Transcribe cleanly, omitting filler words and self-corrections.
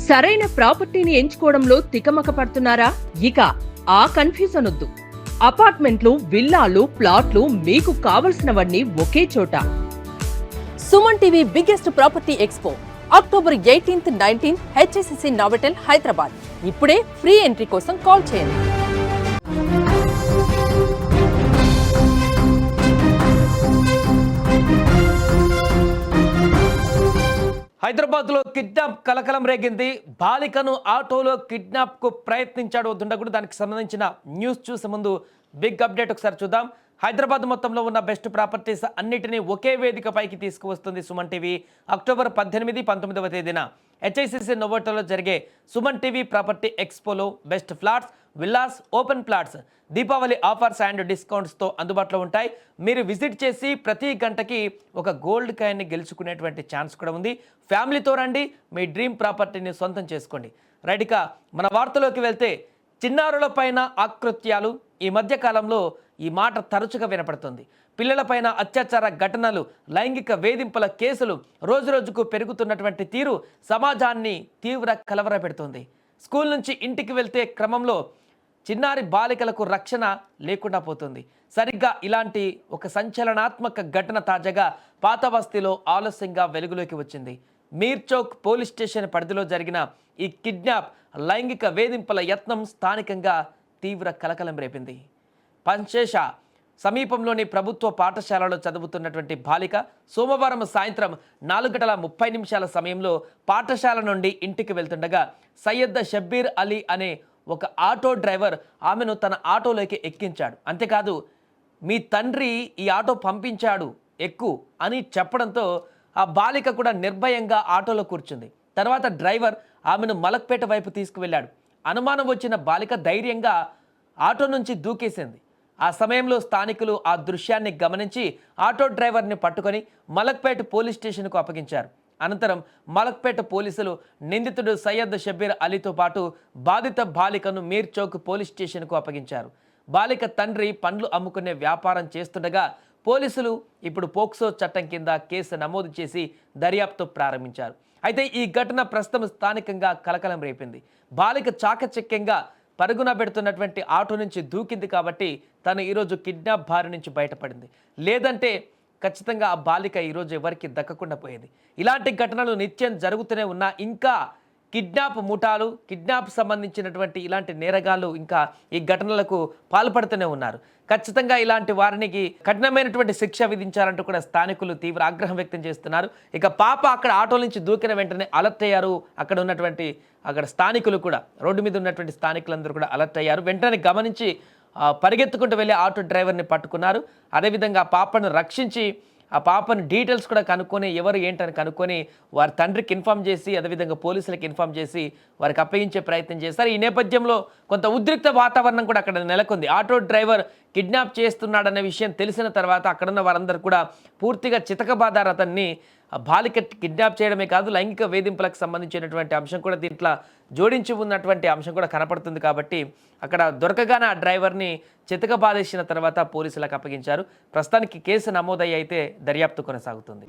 సరైన ప్రాపర్టీని ఎంచుకోవడంలో తికమక పడుతున్నారా? ఇక ఆ కన్ఫ్యూజన్ వద్దు. అపార్ట్మెంట్లు, విల్లాలు, ప్లాట్లు మీకు కావలసినవన్నీ ఒకే చోట. Suman TV biggest property expo October 18th, 19th HSCC నావటెల్ Hyderabad. ఇప్పుడే ఫ్రీ ఎంట్రీ కోసం కాల్ చేయండి. హైదరాబాద్ లో కిడ్నాప్ కలకలం రేగింది. బాలికను ఆటోలో కిడ్నాప్ కు ప్రయత్నించాడు దుండగుడు. దానికి సంబంధించిన న్యూస్ చూసే ముందు బిగ్ అప్డేట్ ఒకసారి చూద్దాం. హైదరాబాద్ మొత్తంలో ఉన్న బెస్ట్ ప్రాపర్టీస్ అన్నిటినీ ఒకే వేదికపైకి తీసుకువస్తుంది సుమన్ టీవీ. అక్టోబర్ 18, 19వ తేదీన HICC నోవోటోలో జరిగే సుమన్ టీవీ ప్రాపర్టీ ఎక్స్పోలో best flats, villas, open plots Deepavali offers and డిస్కౌంట్స్తో అందుబాటులో ఉంటాయి. మీరు విజిట్ చేసి ప్రతి గంటకి ఒక గోల్డ్ కాయిన్ని గెలుచుకునేటువంటి ఛాన్స్ కూడా ఉంది. ఫ్యామిలీతో రండి, మీ డ్రీమ్ ప్రాపర్టీని సొంతం చేసుకోండి. రైట్, ఇక మన వార్తలోకి వెళ్తే, చిన్నారులపైన ఆకృత్యాలు. ఈ మధ్య కాలంలో ఈ మాట తరచుగా వినపడుతుంది. పిల్లలపైన అత్యాచార ఘటనలు, లైంగిక వేధింపుల కేసులు రోజురోజుకు పెరుగుతున్నటువంటి తీరు సమాజాన్ని తీవ్ర కలవరపెడుతుంది. స్కూల్ నుంచి ఇంటికి వెళ్తే క్రమంలో చిన్నారి బాలికలకు రక్షణ లేకుండా పోతుంది. సరిగ్గా ఇలాంటి ఒక సంచలనాత్మక ఘటన తాజాగా పాత బస్తీలో ఆలస్యంగా వెలుగులోకి వచ్చింది. మీర్ చౌక్ పోలీస్ స్టేషన్ పరిధిలో జరిగిన ఈ కిడ్నాప్, లైంగిక వేధింపుల యత్నం స్థానికంగా తీవ్ర కలకలం రేపింది. పంచేష సమీపంలోని ప్రభుత్వ పాఠశాలలో చదువుతున్నటువంటి బాలిక సోమవారం సాయంత్రం 4:30 సమయంలో పాఠశాల నుండి ఇంటికి వెళ్తుండగా సయ్యద్ షబ్బీర్ అలీ అనే ఒక ఆటో డ్రైవర్ ఆమెను తన ఆటోలోకి ఎక్కించాడు. అంతేకాదు, మీ తండ్రి ఈ ఆటో పంపించాడు, ఎక్కు అని చెప్పడంతో ఆ బాలిక కూడా నిర్భయంగా ఆటోలో కూర్చుంది. తర్వాత డ్రైవర్ ఆమెను మలక్పేట వైపు తీసుకువెళ్ళాడు. అనుమానం వచ్చిన బాలిక ధైర్యంగా ఆటో నుంచి దూకేసింది. ఆ సమయంలో స్థానికులు ఆ దృశ్యాన్ని గమనించి ఆటో డ్రైవర్ని పట్టుకొని మలక్పేట పోలీస్ స్టేషన్కు అప్పగించారు. అనంతరం మలక్పేట పోలీసులు నిందితుడు సయ్యద్ షబ్బీర్ అలీతో పాటు బాధిత బాలికను మీర్ చౌక్ పోలీస్ స్టేషన్కు అప్పగించారు. బాలిక తండ్రి పండ్లు అమ్ముకునే వ్యాపారం చేస్తుండగా పోలీసులు ఇప్పుడు పోక్సో చట్టం కింద కేసు నమోదు చేసి దర్యాప్తు ప్రారంభించారు. అయితే ఈ ఘటన ప్రస్తుతం స్థానికంగా కలకలం రేపింది. బాలిక చాకచక్యంగా పరుగున పెడుతున్నటువంటి ఆటో నుంచి దూకింది కాబట్టి తను ఈరోజు కిడ్నాప్ బారి నుంచి బయటపడింది. లేదంటే ఖచ్చితంగా ఆ బాలిక ఈరోజు ఎవరికి దక్కకుండా పోయేది. ఇలాంటి ఘటనలు నిత్యం జరుగుతూనే ఉన్నా ఇంకా కిడ్నాప్ ముఠాలు, కిడ్నాప్ సంబంధించినటువంటి ఇలాంటి నేరగాళ్ళు ఇంకా ఈ ఘటనలకు పాల్పడుతూనే ఉన్నారు. ఖచ్చితంగా ఇలాంటి వారికి కఠినమైనటువంటి శిక్ష విధించాలంటూ కూడా స్థానికులు తీవ్ర ఆగ్రహం వ్యక్తం చేస్తున్నారు. ఇక పాప అక్కడ ఆటో నుంచి దూకిన వెంటనే అలర్ట్ అయ్యారు. అక్కడ స్థానికులు కూడా, రోడ్డు మీద ఉన్నటువంటి స్థానికులందరూ కూడా అలర్ట్ అయ్యారు. వెంటనే గమనించి పరిగెత్తుకుంటూ వెళ్ళి ఆటో డ్రైవర్ని పట్టుకున్నారు. అదేవిధంగా ఆ పాపను రక్షించి ఆ పాపను డీటెయిల్స్ కూడా కనుక్కొని ఎవరు ఏంటని కనుక్కొని వారి తండ్రికి ఇన్ఫామ్ చేసి అదేవిధంగా పోలీసులకు ఇన్ఫామ్ చేసి వారికి అప్పగించే ప్రయత్నం చేశారు. ఈ నేపథ్యంలో కొంత ఉద్రిక్త వాతావరణం కూడా అక్కడ నెలకొంది. ఆటో డ్రైవర్ కిడ్నాప్ చేస్తున్నాడనే విషయం తెలిసిన తర్వాత అక్కడున్న వారందరూ కూడా పూర్తిగా చితకబాదారు అతన్ని. బాలిక కిడ్నాప్ చేయడమే కాదు, లైంగిక వేధింపులకు సంబంధించినటువంటి అంశం కూడా దీంట్లో జోడించి ఉన్నటువంటి అంశం కూడా కనపడుతుంది. కాబట్టి అక్కడ దొరకగానే ఆ డ్రైవర్ని చితకబాదేసిన తర్వాత పోలీసులకు అప్పగించారు. ప్రస్తుతానికి కేసు నమోదయ్యి అయితే దర్యాప్తు కొనసాగుతుంది.